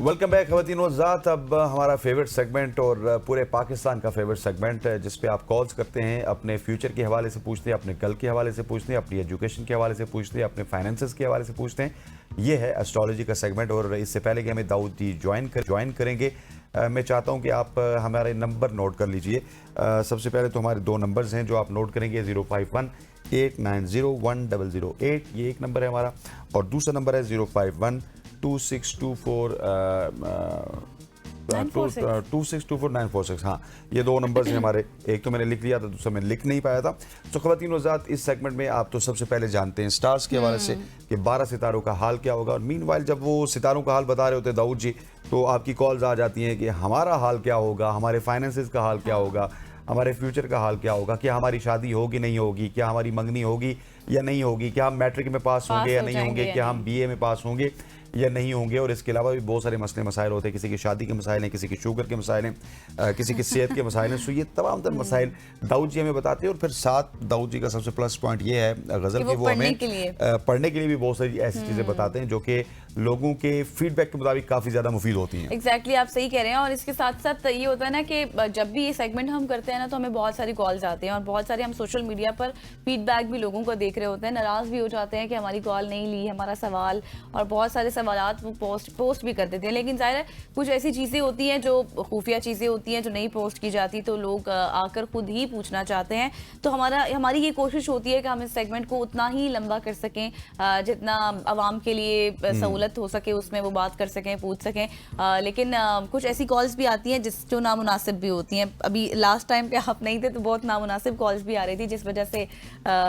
Welcome back ख़वातीन व हज़रात। अब हमारा फेवरेट सेगमेंट और पूरे पाकिस्तान का फेवरेट सेगमेंट है जिस पे आप कॉल्स करते हैं, अपने फ्यूचर के हवाले से पूछते हैं, अपने कल के हवाले से पूछते हैं, अपनी एजुकेशन के हवाले से पूछते हैं, अपने फाइनेंसेस के हवाले से पूछते हैं। ये है एस्ट्रोलॉजी का सेगमेंट और इससे पहले कि हमें दाऊद जी ज्वाइन करेंगे, मैं चाहता हूँ कि आप हमारे नंबर नोट कर लीजिए। सबसे पहले तो हमारे दो नंबर्स हैं जो आप नोट करेंगे, 051-890-1008, ये एक नंबर है हमारा, और दूसरा नंबर है 051-2624-946। हाँ, ये दो नंबर्स हैं हमारे। एक तो मैंने लिख लिया था, दूसरा मैं लिख नहीं पाया था। तो ख़वातीन वज़ात, इस सेगमेंट में आप तो सबसे पहले जानते हैं स्टार्स के हवाले से कि 12 सितारों का हाल क्या होगा। और मीनवाइल जब वो सितारों का हाल बता रहे होते हैं दाऊद जी, तो आपकी कॉल्स आ जाती हैं कि हमारा हाल क्या होगा, हमारे फाइनेंसेस का हाल क्या होगा, हमारे फ्यूचर का हाल क्या होगा, क्या हमारी शादी होगी नहीं होगी, क्या हमारी मंगनी होगी या नहीं होगी, क्या हम मैट्रिक में पास होंगे या नहीं होंगे, क्या हम बीए में पास होंगे या नहीं होंगे। और इसके अलावा भी बहुत सारे मसले मसाइल होते हैं, किसी की शादी के मसाइल हैं, किसी की शुगर के मसाइल हैं, किसी की सेहत के मसाइल हैं। सो ये तमाम तर मसाइल दाऊद जी हमें बताते हैं। और फिर साथ दाऊद जी का सबसे प्लस पॉइंट ये है गज़ल की, वो हमें पढ़ने के लिए भी बहुत सारी ऐसी चीज़ें बताते हैं जो कि लोगों के फीडबैक के मुताबिक काफ़ी ज़्यादा मुफीद होती हैं। एग्जैक्टली, आप सही कह रहे हैं। और इसके साथ साथ ये होता है ना कि जब भी ये सेगमेंट हम करते हैं ना, तो हमें बहुत सारी कॉल्स आते हैं और बहुत सारे हम सोशल मीडिया पर फीडबैक भी लोगों को देख रहे होते हैं, नाराज़ भी हो जाते हैं कि हमारी कॉल नहीं ली, हमारा सवाल, और बहुत सारे सवालात वो पोस्ट भी कर देते हैं। लेकिन ज़ाहिर है कुछ ऐसी चीज़ें होती हैं जो खुफिया चीज़ें होती हैं जो नहीं पोस्ट की जाती, तो लोग आकर खुद ही पूछना चाहते हैं। तो हमारी ये कोशिश होती है कि हम इस सेगमेंट को उतना ही लंबा कर सकें जितना आवाम के लिए सहूलत हो सके, उसमें वो बात कर सकें, पूछ सकें। लेकिन कुछ ऐसी कॉल्स भी आती हैं जो नामुनासिब भी होती हैं। अभी लास्ट टाइम पे आप नहीं थे तो बहुत नामुनासिब कॉल्स भी आ रही थी, जिस वजह से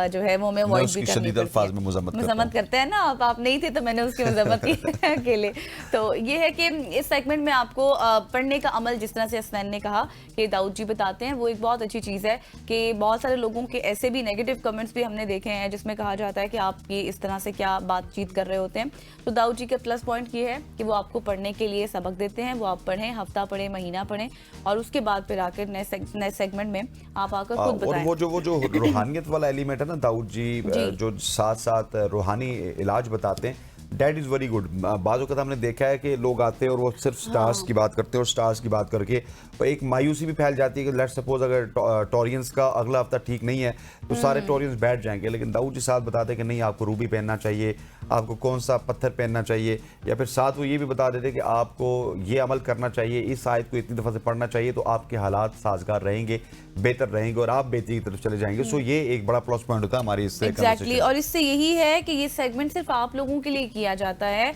जो है वो हमें अवॉइड भी करनी पड़ती है। मज़म्मत करते हैं ना, आप नहीं थे तो मैंने उसकी मज़म्मत की अकेले। तो ये है कि इस सेगमेंट में आपको पढ़ने का अमल, जिस तरह से हसनैन ने कहा कि दाऊद जी बताते हैं, वो एक बहुत अच्छी चीज़ है कि बहुत सारे लोगों के ऐसे भी नेगेटिव कमेंट्स भी हमने देखे हैं जिसमें कहा जाता है कि आप ये इस तरह से क्या बातचीत कर रहे होते हैं। तो दाऊद जी का प्लस पॉइंट ये है कि वो आपको पढ़ने के लिए सबक देते हैं। वो आप पढ़ें, हफ्ता पढ़ें, महीना पढ़ें, और उसके बाद फिर आकर नए सेगमेंट में आप आकर खुद बताएं। और वो जो रूहानियत वाला एलिमेंट है ना दाऊद जी, जो साथ साथ रूहानी इलाज बताते हैं, डैट इज़ वेरी गुड। बाज़ वक़्त हमने देखा है कि लोग आते हैं और वो सिर्फ स्टार्स की बात करते हैं, और स्टार्स की बात करके एक मायूसी भी फैल जाती है कि लेट्स सपोज अगर टॉरियंस का अगला हफ्ता ठीक नहीं है तो सारे टॉरियंस बैठ जाएंगे। लेकिन दाऊद जी साथ बताते हैं कि नहीं, आपको रूबी पहनना चाहिए, आपको कौन सा पत्थर पहनना चाहिए, या फिर साथ वो ये भी बता देते हैं कि आपको ये अमल करना चाहिए, इस आयत को इतनी दफ़ा से पढ़ना चाहिए, तो आपके हालात साजगार रहेंगे, बेहतर रहेंगे और आप बेहतरी की तरफ चले जाएंगे। सो ये एक बड़ा प्लस पॉइंट होता है हमारी इससे। एग्जैक्टली, और इससे यही है कि ये सेगमेंट सिर्फ आप लोगों के लिए किया जाता है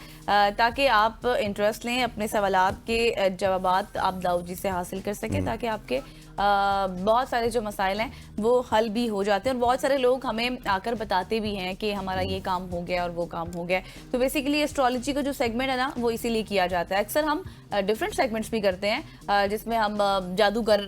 ताकि आप इंटरेस्ट लें, अपने सवालात के जवाबात आप दाऊद जी से हासिल कर सकें, ताकि आपके बहुत सारे जो मसाइल हैं वो हल भी हो जाते हैं। और बहुत सारे लोग हमें आकर बताते भी हैं कि हमारा ये काम हो गया और वो काम हो गया। तो बेसिकली एस्ट्रोलॉजी का जो सेगमेंट है ना, वो इसीलिए किया जाता है। अक्सर हम डिफरेंट सेगमेंट्स भी करते हैं जिसमें हम जादूगर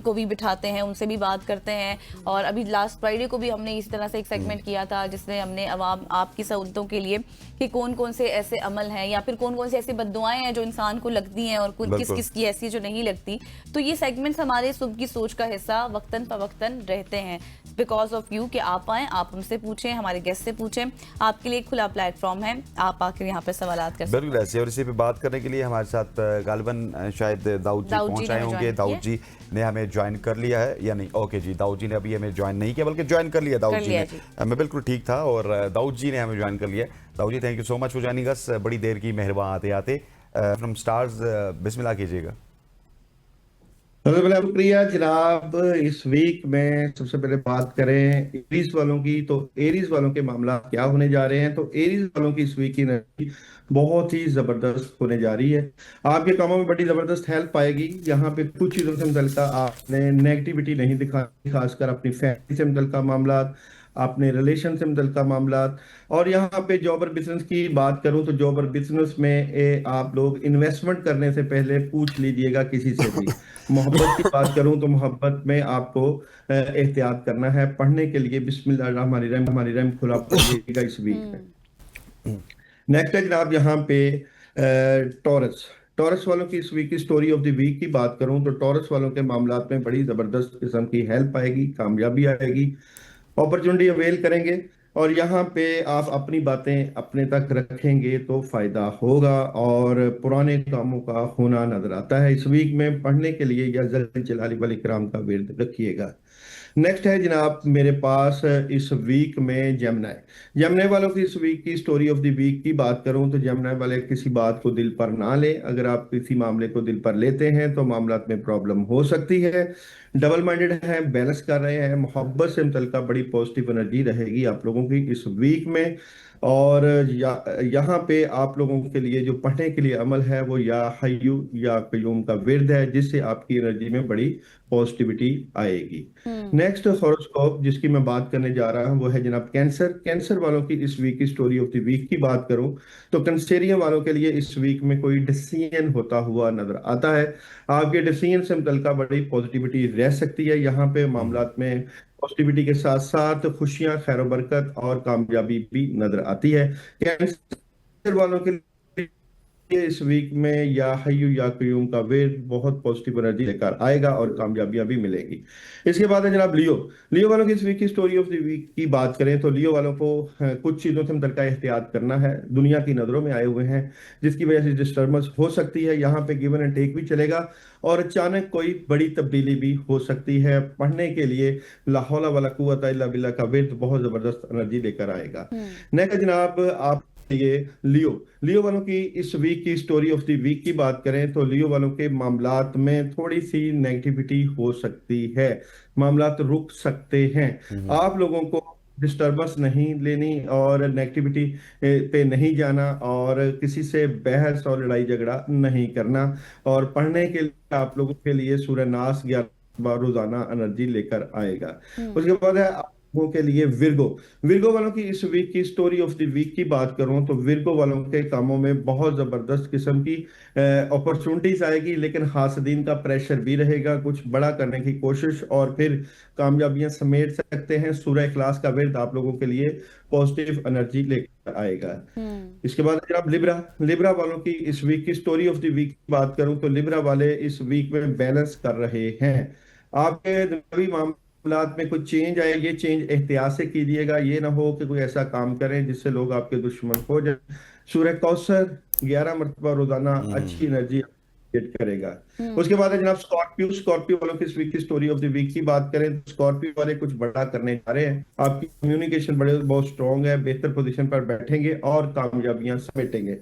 को भी बिठाते हैं, उनसे भी बात करते हैं। और अभी लास्ट फ्राइडे को भी हमने इसी तरह से एक सेगमेंट किया था जिसमें हमने अवाम आपकी सहूलतों के लिए कि कौन कौन से ऐसे अमल हैं या फिर कौन कौन से ऐसी बद्दुआएं हैं जो इंसान को लगती हैं और किस किस की ऐसी जो नहीं लगती। तो ये सेगमेंट्स हमारे सुबह की सोच का हिस्सा वक्तन फवक्तन रहते हैं, बिकॉज ऑफ यू, कि आप आएँ, आप हमसे पूछें, हमारे गेस्ट से पूछें। आपके लिए खुला प्लेटफॉर्म है, आप आकर यहाँ पे सवालात कर सकते हैं। बिल्कुल ऐसे। और इसी पे बात करने के लिए हमारे साथ गालिबन शायद दाऊद जी पहुंच आए होंगे। दाऊद जी ने हमें ज्वाइन कर लिया है या नहीं? ओके जी, दाऊद जी ने अभी हमें ज्वाइन नहीं किया बल्कि ज्वाइन कर लिया दाऊद जी ने। मैं बिल्कुल ठीक था और दाऊद जी ने हमें ज्वाइन कर लिया। Dawood ji, thank you so much for joining us. बड़ी देर की मेहरबान आते आते फ्रॉम स्टार्स, बिस्मिल्लाह कीजिएगा। सबसे पहले शुक्रिया जनाब। इस वीक में सबसे पहले बात करें एरीज वालों की, तो एरीज वालों के मामला क्या होने जा रहे हैं। तो एरीज वालों की इस वीक की एनर्जी बहुत ही जबरदस्त होने जा रही है। आपके कामों में बड़ी जबरदस्त हेल्प आएगी। यहाँ पे कुछ चीजों से मुतल्लिका आपने नेगेटिविटी नहीं दिखानी, खासकर अपनी फैमिली से मुतल्लिका मामला, अपने रिलेशन से मुतल्लिका मामला। और यहाँ पे जॉब और बिजनेस की बात करूं तो जॉब और बिजनेस में आप लोग इन्वेस्टमेंट करने से पहले पूछ लीजिएगा किसी से भी। मोहब्बत की बात करूं तो मोहब्बत में आपको एहतियात करना है। पढ़ने के लिए बिस्मिल्लाहिर्रहमानिर्रहीम खुला पढ़िएगा इस वीक में। नेक्स्ट है जनाब यहाँ पे टॉरस। टॉरस वालों की इस वीक की स्टोरी ऑफ द वीक की बात करूं तो टॉरस वालों के मामलात में बड़ी जबरदस्त किस्म की हेल्प आएगी, कामयाबी आएगी, अपॉर्चुनिटी अवेल करेंगे। और यहाँ पे आप अपनी बातें अपने तक रखेंगे तो फायदा होगा, और पुराने कामों का होना नजर आता है। इस वीक में पढ़ने के लिए या जल जलाली वल इकराम का विर्द रखिएगा। नेक्स्ट है जनाब मेरे पास इस वीक में जमनाय। जमनाय वालों की इस वीक की स्टोरी ऑफ द वीक की बात करूं तो जमनाय वाले किसी बात को दिल पर ना लें। अगर आप किसी मामले को दिल पर लेते हैं तो मामलात में प्रॉब्लम हो सकती है। डबल माइंडेड है, बैलेंस कर रहे हैं, मोहब्बत से मुतल्लिका बड़ी पॉजिटिव एनर्जी रहेगी आप लोगों की इस वीक में। और यहाँ पे आप लोगों के लिए जो पढ़ने के लिए अमल है वो या हय्यू या कय्यूम का विर्द है, जिससे आपकी एनर्जी में बड़ी पॉजिटिविटी आएगी। नेक्स्ट हॉरोस्कोप जिसकी मैं बात करने जा रहा हूं वो है जनाब कैंसर। कैंसर वालों की इस वीक की स्टोरी ऑफ द वीक की बात करूं तो कैंसेरियन वालों के लिए इस वीक में कोई डिसीजन होता हुआ नजर आता है। आपके डिसीजन से मुतल्लिका बड़ी पॉजिटिविटी रह सकती है। यहाँ पे मामलात में पॉजिटिविटी के साथ साथ खुशियां, खैर बरकत और कामयाबी भी नजर आती है। कैंसर वालों के ये इस वीक में या हय्यू या कय्यूम का वेट बहुत पॉजिटिव एनर्जी लेकर आएगा और कामयाबियां भी मिलेगी। इसके बाद है जनाब लियो। लियो वालों की इस वीक की स्टोरी ऑफ द वीक की बात करें तो लियो वालों को कुछ चीजों से मुतल्लिका एहतियात करना है। दुनिया की नजरों में आए हुए हैं जिसकी वजह से डिस्टर्बेंस हो सकती है। यहाँ पे गिवन एंड टेक भी चलेगा और अचानक कोई बड़ी तब्दीली भी हो सकती है। पढ़ने के लिए ला हौला वला कुव्वता इल्ला बिल्लाह का वेट बहुत जबरदस्त एनर्जी लेकर आएगा। नेक्स्ट जनाब आप ये लियो। लियो वालों की इस वीक की स्टोरी ऑफ द वीक की बात करें तो लियो वालों के मामलात में थोड़ी सी नेगेटिविटी हो सकती है। मामलात रुक सकते हैं। आप लोगों को डिस्टर्बेंस नहीं लेनी और नेगेटिविटी पे नहीं जाना और किसी से बहस और लड़ाई झगड़ा नहीं करना। और पढ़ने के लिए आप लोगों के लिए सूरह नास 11 बार रोजाना एनर्जी लेकर आएगा। उसके बाद है लोगों के लिए विर्गो। विर्गो वालों की इस वीक की स्टोरी ऑफ द वीक की बात करूं तो विर्गो वालों के कामों में बहुत जबरदस्त किस्म की अपॉर्चुनिटीज आएगी, लेकिन हासदीन का प्रेशर भी रहेगा। कुछ बड़ा करने की कोशिश और फिर कामयाबियां समेट सकते हैं। सूरह इखलास का विर्द आप लोगों के लिए पॉजिटिव एनर्जी लेकर आएगा। इसके बाद जनाब लिब्रा। लिब्रा वालों की इस वीक की स्टोरी ऑफ द वीक की बात करूं तो लिब्रा वाले इस वीक में बैलेंस कर रहे हैं। आपके दुनियावी मामलात में कुछ चेंज आए, ये चेंज एहतियात से कीजिएगा। ये ना हो कि कोई ऐसा काम करें जिससे लोग आपके दुश्मन हो जाए। सूरह कौसर 11 मरतबा रोजाना अच्छी एनर्जी क्रिएट करेगा। उसके बाद है जनाब स्कॉर्पियो। स्कॉर्पियो वालों की इस वीक की स्टोरी ऑफ द वीक की बात करें तो स्कॉर्पियो वाले कुछ बड़ा करने जा रहे हैं। आपकी कम्युनिकेशन बड़े बहुत स्ट्रांग है, बेहतर पोजीशन पर बैठेंगे और कामयाबियां समेटेंगे।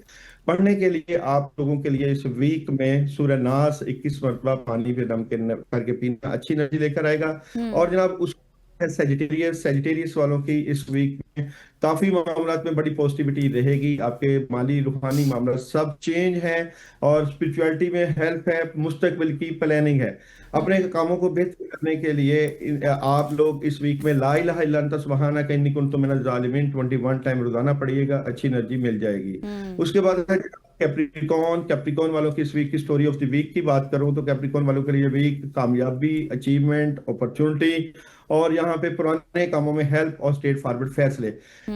पढ़ने के लिए आप लोगों के लिए इस वीक में सूरह नास 21 मरतबा पानी पे दम करके पीना अच्छी एनर्जी लेकर आएगा। और जनाब उस सेजिटेरियस। सेजिटेरियस वालों की इस वीक में काफी मामलात में बड़ी पॉजिटिविटी रहेगी। आपके माली रूहानी मामला सब चेंज है और स्पिरिचुअलिटी में हेल्प है, मुस्तकबिल की प्लानिंग है। अपने कामों को बेहतर करने के लिए आप लोग इस वीक में ला इलाहा इल्ला अंता सुब्हानक इन्नी कुन्तु मिनज़ ज़ालिमीन 21 टाइम रोजाना पढ़िएगा, अच्छी एनर्जी मिल जाएगी। उसके बाद कैप्रिकॉन। कैप्रिकॉन वालों की इस वीक की स्टोरी ऑफ द वीक की बात करूं तो कैप्रिकॉन वालों के लिए वीक कामयाबी, अचीवमेंट, अपॉर्चुनिटी और यहाँ पे पुराने कामों में हेल्प और स्ट्रेट फॉरवर्ड फैसले।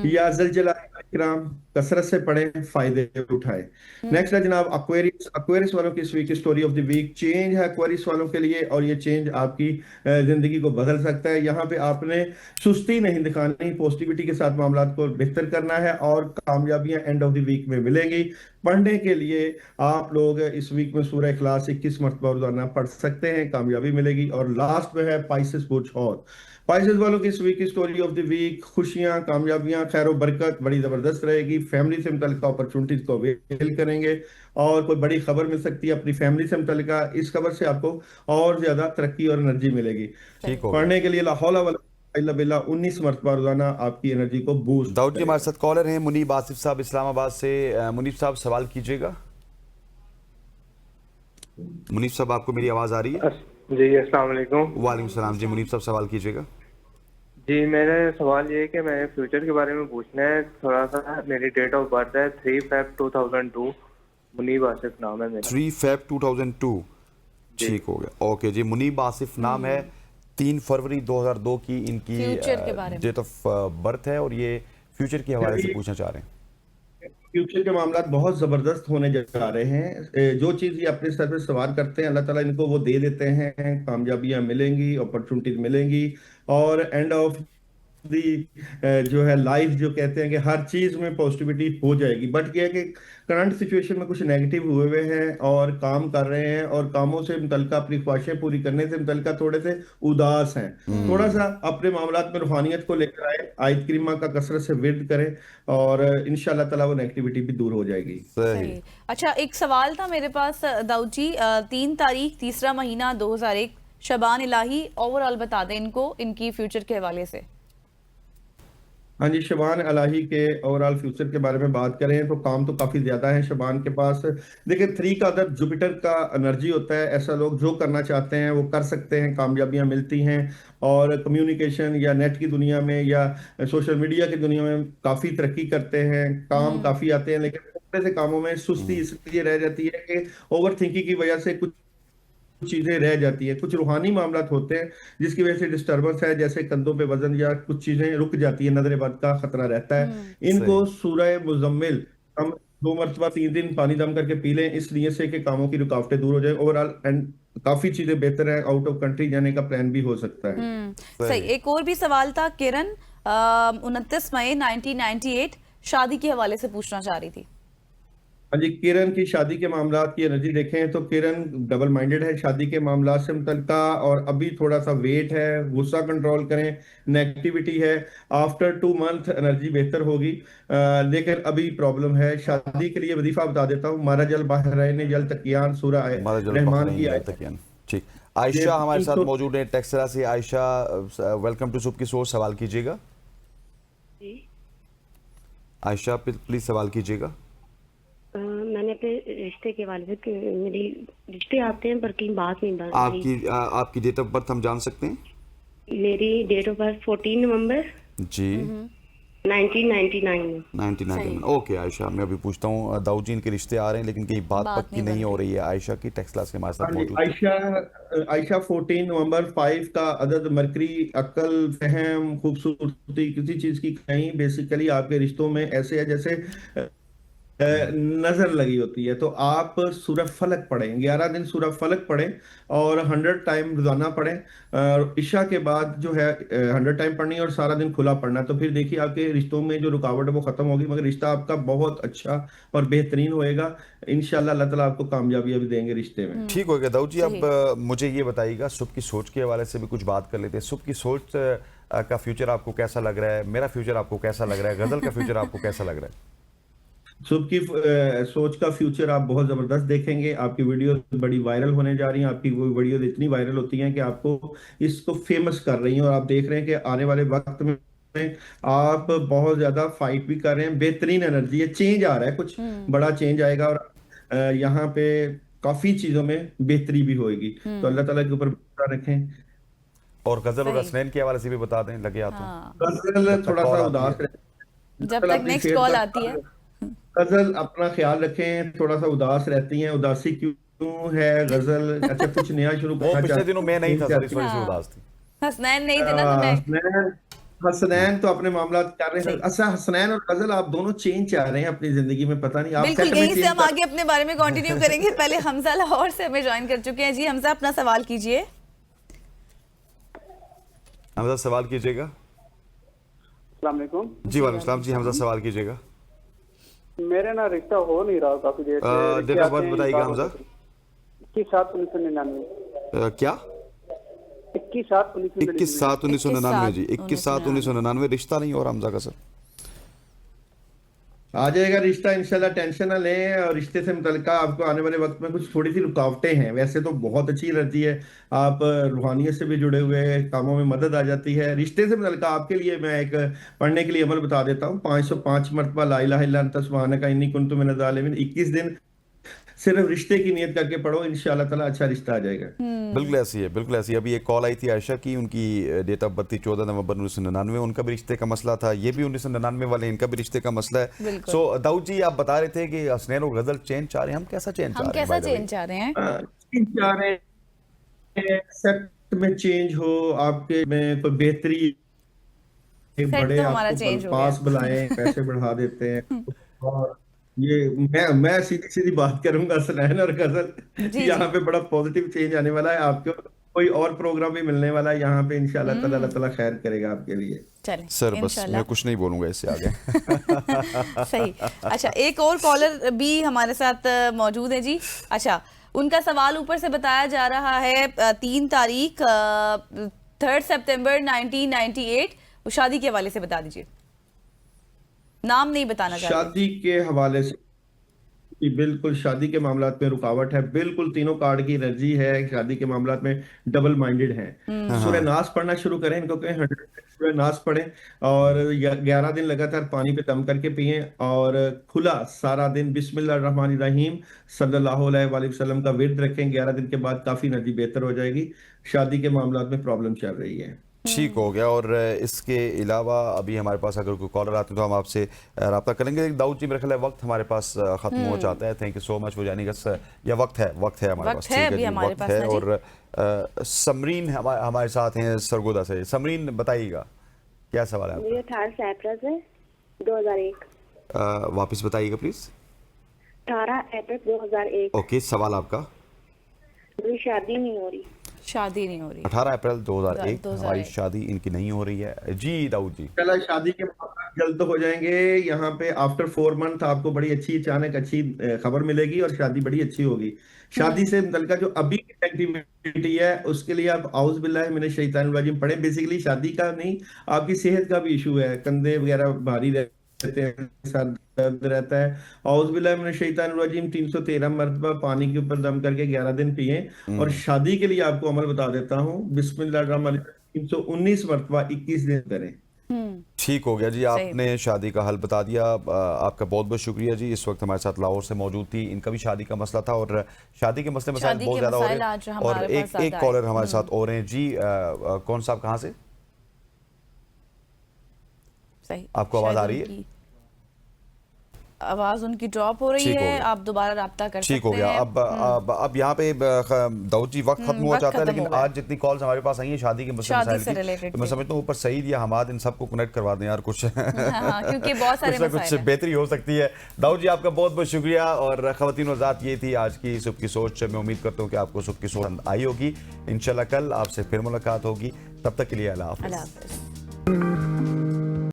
या जलजलाम कसरत से पढ़ें, फायदे उठाएं। नेक्स्ट है जनाब एक्वेरियस। एक्वेरियस वालों की इस वीक की story of the week change है एक्वेरियस वालों के लिए और ये चेंज आपकी जिंदगी को बदल सकता है। यहाँ पे आपने सुस्ती नहीं दिखानी, पॉजिटिविटी के साथ मामलात को बेहतर करना है और कामयाबियां एंड ऑफ द वीक में मिलेंगी। पढ़ने के लिए आप लोग इस वीक में सूरह इखलास 21 मरतबा रोजाना पढ़ सकते हैं, कामयाबी मिलेगी। और लास्ट में है पाइसेस बुर्ज और पाइसेस वालों की इस वीक की स्टोरी ऑफ द वीक खुशियां, कामयाबियां, खैर बरकत बड़ी जबरदस्त रहेगी। फैमिली से मुतल्लिक अपॉर्चुनिटीज को अवेल करेंगे और कोई बड़ी खबर मिल सकती है अपनी फैमिली से मुतल्लिक। इस खबर से आपको और ज्यादा तरक्की और एनर्जी मिलेगी। ठीक हो पढ़ने के लिए ला हौला वला इल्ला बिल्लाह 19 मरतबा रोजाना आपकी एनर्जी को बूस्ट। दाऊद जी हमारे साथ कॉलर हैं मुनीब आसिफ साहब इस्लामाबाद से। मुनीब साहब सवाल कीजिएगा। मुनीब साहब आपको मेरी आवाज आ रही है? जी अस्सलाम वालेकुम। वालेकुम सलाम जी। मुनीब साहब सवाल कीजिएगा। जी मेरा सवाल ये है कि मैंने फ्यूचर के बारे में पूछना है थोड़ा सा। मेरी डेट ऑफ बर्थ है 3 Feb 2002। मुनीब आसिफ नाम है मेरा। 3 Feb 2002। ठीक हो गया। ओके जी। मुनीब आसिफ नाम है। 3 फरवरी 2002 की इनकी फ्यूचर के बारे में डेट ऑफ बर्थ है और ये फ्यूचर के हवाले से पूछना चाह रहे हैं। फ्यूचर के मामला बहुत जबरदस्त होने जा रहे हैं। जो चीज ये अपने सर पे सवार करते हैं अल्लाह ताला इनको वो दे देते हैं। कामयाबियां मिलेंगी, अपॉर्चुनिटीज मिलेंगी और एंड ऑफ जो है लाइफ जो कहते हैं कि हर चीज में पॉजिटिविटी हो जाएगी, बट ये है कि करंट सिचुएशन में कुछ नेगेटिव हुए हुए हैं और काम कर रहे हैं और कामों से मुतल्लिका अपनी ख्वाहिशें पूरी करने से मुतल्लिका थोड़े से उदास हैं। थोड़ा सा अपने मामलात में रूहानियत को लेकर आए, आयत करीमा का कसरत से विर्द करें और इंशाल्लाह ताला वो नेगेटिविटी भी दूर हो जाएगी। सही। सही। अच्छा, एक सवाल था मेरे पास दाऊद जी, 3 तारीख 3रा महीना 2001, शबान इलाही, ओवरऑल बता दें इनको, इनकी फ्यूचर के हवाले से। हाँ जी, शबान अलाही के ओवरऑल फ्यूचर के बारे में बात करें तो काम तो काफी ज्यादा है शबान के पास। देखिए 3 का अदद जुपिटर का एनर्जी होता है, ऐसा लोग जो करना चाहते हैं वो कर सकते हैं, कामयाबियां मिलती हैं और कम्युनिकेशन या नेट की दुनिया में या सोशल मीडिया की दुनिया में काफी तरक्की करते हैं, काम काफी आते हैं। लेकिन थोड़े से कामों में सुस्ती इसलिए रह जाती है कि ओवर थिंकिंग की वजह से कुछ चीजें रह जाती है, कुछ रूहानी मामलात होते हैं जिसकी वजह से डिस्टरबेंस है, जैसे कंधों पे वजन या कुछ चीजें रुक जाती है, नजर बद का खतरा रहता है। इनको सही। सूरह मुजम्मिल हम 2 मरतबा 3 दिन पानी दम करके पी लें, इस लिए से कि कामों की रुकावटें दूर हो जाए ओवरऑल, एंड काफी चीजें बेहतर है। आउट ऑफ कंट्री जाने का प्लान भी हो सकता है। सही। एक और भी सवाल था, किरण 29 मई 1998, शादी के हवाले से पूछना चाह रही थी। हाँ जी, किरण की शादी के मामलात की एनर्जी देखें तो किरण डबल माइंडेड है शादी के मामलात से मुतल्लिका, और अभी थोड़ा सा वेट है, गुस्सा कंट्रोल करें, नेगेटिविटी है। आफ्टर 2 मंथ एनर्जी बेहतर होगी, लेकिन अभी प्रॉब्लम है। शादी के लिए वजीफा बता देता हूँ, मारा जल बहरैन जल तकियान सूरह हमारा जल रहमान नहीं की जल आयत। तकियान। ठीक, आयशा हमारे साथ तो मौजूद है टेक्सला से। आयशा, वेलकम टू सुबह की सोच, सवाल कीजिएगा। जी। आयशा प्लीज सवाल कीजिएगा। मैंने अपने रिश्ते के हवाले से मेरी रिश्ते आते हैं पर कहीं बात नहीं बन रही। आपकी डेट ऑफ बर्थ हम जान सकते हैं? मेरी डेट ऑफ बर्थ 14 नवंबर जी। 1999 में। 1999। ओके आयशा, मैं अभी पूछता हूँ, दाऊद जी इनके रिश्ते आ रहे हैं लेकिन कहीं बात पक्की नहीं हो रही है। आयशा की टेक्सला से हमारे साथ मौजूद है। आयशा 14 नवंबर 5 का अदद मरकरी, अक्ल, फहम, खूबसूरती, किसी चीज की कहीं बेसिकली आपके रिश्तों में ऐसे है जैसे नजर लगी होती है। तो आप सूरह फलक पढ़ें, 11 दिन सूरह फलक पढ़ें और 100 टाइम रोजाना पढ़ें। इशा के बाद जो है 100 टाइम पढ़नी है और सारा दिन खुला पढ़ना है। तो फिर देखिए आपके रिश्तों में जो रुकावट है वो खत्म होगी, मगर रिश्ता आपका बहुत अच्छा और बेहतरीन होएगा। इंशाल्लाह अल्लाह ताला आपको कामयाबी भी देंगे रिश्ते में। ठीक हो गया दाऊद जी। अब मुझे ये बताइएगा, सुबह की सोच के हवाले से भी कुछ बात कर लेते हैं। सुबह की सोच का फ्यूचर आपको कैसा लग रहा है? मेरा फ्यूचर आपको कैसा लग रहा है? गजल का फ्यूचर आपको कैसा लग रहा है? सुबह की सोच का फ्यूचर आप बहुत जबरदस्त देखेंगे। आपकी वीडियो बड़ी वायरल होने जा रही हैं, आपकी वो वीडियो इतनी वायरल होती हैं कि आपको इसको फेमस कर रही हैं, और आप देख रहे हैं कि आने वाले वक्त में आप बहुत ज्यादा फाइट भी कर रहे हैं। बेहतरीन एनर्जी है, चेंज आ रहा है, कुछ बड़ा चेंज आएगा और यहाँ पे काफी चीजों में बेहतरी भी होगी। तो अल्लाह ताला के ऊपर भरोसा रखें। और गजल और सही। हसनैन के हवाले से भी बता दें, लगे हाथों। हाँ, गजल जब तक थोड़ा कॉल सा आती उदास है। जब गजल तक अपनी नेक्स्ट सेहत कॉल का आती है। गजल अपना ख्याल रखें, थोड़ा सा उदास रहती हैं, उदासी क्यों है गजल? अच्छा कुछ नया शुरू वो करना पिछले दिनों मैं नहीं था सर, इस चाहती वजह से हाँ। उदास थी। हसनैन नहीं थे ना, तो मैं हसनैन हसनैन तो अपने मामला कर रहे हैं। सही। अच्छा हसनैन और गजल आप दोनों चेंज चाह रहे हैं अपनी जिंदगी में, पता नहीं आप बिल्कुल सेट में यहीं से चेंज हम आगे अपने बारे में कंटिन्यू करेंगे। पहले हमजा लाहौर से हमें ज्वाइन कर चुके हैं। जी हमजा, अपना सवाल कीजिए। हमजा सवाल कीजिएगा। अस्सलाम वालेकुम। जी वालेकुम सलाम। जी हमजा सवाल कीजिएगा। मेरे ना रिश्ता हो नहीं रहा काफी देर से। डेट ऑफ बर्थ बताइएगा हमजा। 21/7/1999। क्या? 21/7/1999। 21/7/1999। जी 21/7/1999। रिश्ता नहीं हो रहा हमजा का सर। आ जाएगा रिश्ता इंशाल्लाह, टेंशन ना लें। और रिश्ते से मुतल्लिका आपको आने वाले वक्त में कुछ थोड़ी सी रुकावटें हैं, वैसे तो बहुत अच्छी एनर्जी है, आप रूहानियत से भी जुड़े हुए हैं, कामों में मदद आ जाती है। रिश्ते से मुतल्लिका आपके लिए मैं एक पढ़ने के लिए अमल बता देता हूँ। 505 मरतबा ला इलाहा इल्ला अन्ता सुब्हानका इन्नी कुन्तु मिनज़ ज़ालिमीन 21 दिन सिर्फ रिश्ते की नियत करके पढ़ो, इंशाल्लाह ताला अच्छा रिश्ता आ जाएगा। बिल्कुल ऐसी है, बिल्कुल ऐसी है। अभी एक कॉल आई थी आयशा की, उनकी डेट ऑफ बर्थ थी 14 नवंबर 1999। उनका भी रिश्ते का मसला था, ये भी 1999 वाले, इनका भी रिश्ते का मसला है। बिल्कुल। सो दाऊद जी आप बता रहे थे कि हसनैन और गजल चेंज चाह रहे हैं। हम कैसा चेंज चाह हम रहे हैं? कैसा by the way? चेंज चाह रहे हैं? चाह रहे हैं सेट में चेंज हो, आपके में कोई बेहतरी, एक सेट बड़े तो हमारा आपको चेंज हो पास गया। बुलाएं, पैसे बढ़ा देते हैं। और ये मैं सीधी सीधी बात करूंगा, हसनैन और गजल जी जी। यहाँ पे बड़ा पॉजिटिव चेंज आने वाला है आपके। कोई और प्रोग्राम भी मिलने वाला है यहाँ पे, इंशाल्लाह ताला, अल्लाह ताला खैर करेगा आपके लिए। चलें सर बस इंशाल्लाह। मैं कुछ नहीं बोलूंगा इससे आगे। सही। अच्छा, एक और कॉलर भी हमारे साथ मौजूद है जी। अच्छा, उनका सवाल ऊपर से बताया जा रहा है 3 तारीख 3 सितंबर 1998, वो शादी के हवाले से बता दीजिए, नाम नहीं बताना चाहते। शादी के हवाले से जी, बिल्कुल शादी के मामलात में रुकावट है, बिल्कुल तीनों कार्ड की एनर्जी है, शादी के मामलात में डबल माइंडेड हैं। सूरह नास पढ़ना शुरू करें, इनको कहें 100 सूरह नास पढ़ें और 11 दिन लगातार पानी पे दम करके पिएं और खुला सारा दिन बिस्मिल्लाहिर्रहमानिर्रहीम सल्लल्लाहु अलैहि वसल्लम का विर्द रखें। 11 दिन के बाद काफी एनर्जी बेहतर हो जाएगी। शादी के मामलात में प्रॉब्लम चल रही है। ठीक हो गया। और इसके अलावा अभी हमारे पास अगर कोई कॉलर आते हैं तो हम आपसे रब्ता करेंगे। दाऊद जी, मेरे ख्याल है वक्त हमारे पास खत्म हो जाता है। Thank you so much for joining us. या वक्त है हमारे पास, ठीक है जी, वक्त है। और समरीन हमारे साथ हैं सरगोदा से। समरीन, बताइएगा क्या सवाल है मेरी 18 अप्रैल से 2001। आपका? वापस बताइएगा प्लीज। 18 अप्रैल 2001। ओके, सवाल आपका? मेरी शादी नहीं हो रही। शादी नहीं हो रही। 18 अप्रैल 2001 हमारी शादी इनकी नहीं हो रही है जी। दाऊद जी, चला, शादी के मामला जल्द हो जाएंगे। यहाँ पे आफ्टर 4 मंथ आपको बड़ी अच्छी अचानक अच्छी खबर मिलेगी और शादी बड़ी अच्छी होगी। शादी से मुतल्लिका जो अभी की एक्टिविटी है उसके लिए आप औज़ बिल्लाहि मिनश शैतानिर रजीम पढ़ें। बेसिकली शादी का नहीं, आपकी सेहत का भी इशू है, कंधे वगैरह भारी रहते हैं, सर दर्द रहता है। औज़ बिल्लाहि मिनश शैतानिर रजीम 313 मरतबा पानी के ऊपर दम करके 11 दिन पिए। और शादी के लिए आपको अमल बता देता हूँ, बिस्मिल्लाहिर्रहमानिर्रहीम 319 मरतबा 21 दिन करें। ठीक हो गया जी, आपने शादी का हल बता दिया। आपका बहुत बहुत शुक्रिया जी। इस वक्त हमारे साथ लाहौर से मौजूद थी, इनका भी शादी का मसला था और शादी के मसले मसाइल बहुत ज्यादा हो रहे हैं। और एक कॉलर हमारे साथ और हैं जी। कौन साहब, कहाँ से? सही। आपको आवाज आ रही है? आवाज उनकी ड्रॉप हो रही है, आप दोबारा राब्ता कर सकते हैं। ठीक हो गया। अब यहाँ पे दाऊद जी वक्त खत्म हो जाता है, लेकिन आज जितनी कॉल्स हमारे पास आई हैं शादी के मसले मसाइल की, तो मैं समझता हूँ ऊपर सईद या हमाद इन सबको कनेक्ट करवा दें यार, कुछ क्योंकि बहुत सारे कुछ ना कुछ बेहतरी हो सकती है। दाऊद जी, आपका बहुत बहुत शुक्रिया। और ख़वातीन व ज़ात, ये थी आज की सुबह की सोच। मैं उम्मीद करता हूँ कि आपको सुबह की सोच आई होगी। इंशाल्लाह कल आपसे फिर मुलाकात होगी, तब तक के लिए अल्लाह हाफ़िज़।